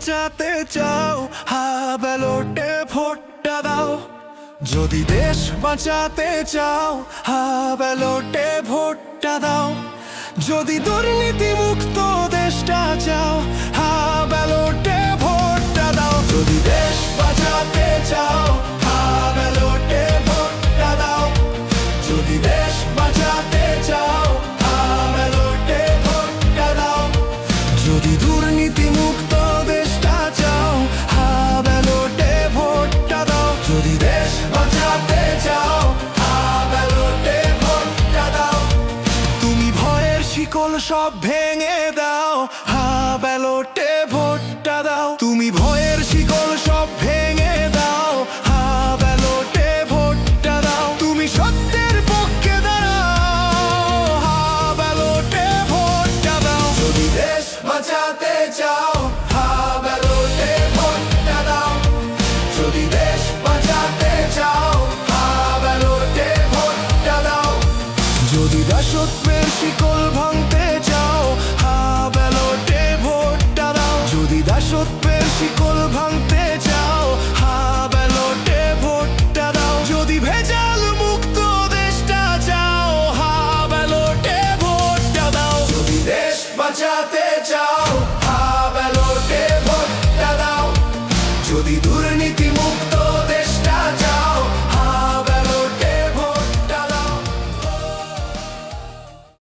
বাঁচাতে চাও, হা ব্যালটে ভোটটা দাও। যদি দেশ বাঁচাতে চাও, হা ব্যালটে ভোটটা দাও। যদি দুর্নীতি মুক্ত দেশটা চাও, হা ব্যালটে ভোটটা দাও। যদি দেশ বাঁচাতে চাও, হা ব্যালটে ভোটটা দাও। যদি দেশ বাঁচাতে চাও, হা ব্যালটে ভোটটা দাও। যদি দুর্নীতি মুক্ত দেশটা চাও, হা ব্যালটে ভোটটা দাও। যদি দেশ বাঁচাতে চাও, হা ব্যালটে ভোটটা দাও। তুমি ভয়ের শিকল সব ভেঙে দাও, হা ব্যালটে ভোটটা দাও। তুমি ভয়ের শিকল সব ভেঙে দাও, হা ব্যালটে ভোটটা দাও। তুমি সত্যের পক্ষে দাঁড়াও, হা ব্যালটে ভোটটা দাও। যদি দেশ বাঁচাতে চাও, হা ব্যালটে ভোটটা দাও। যদি দেশ বাঁচাতে চাও, হা ব্যালটে ভোটটা দাও। যদি দাসত্বের শিকল ভাঙতে চাও, হা ব্যালটে ভোটটা দাও। যদি দাসত্বের শিকল ভাঙতে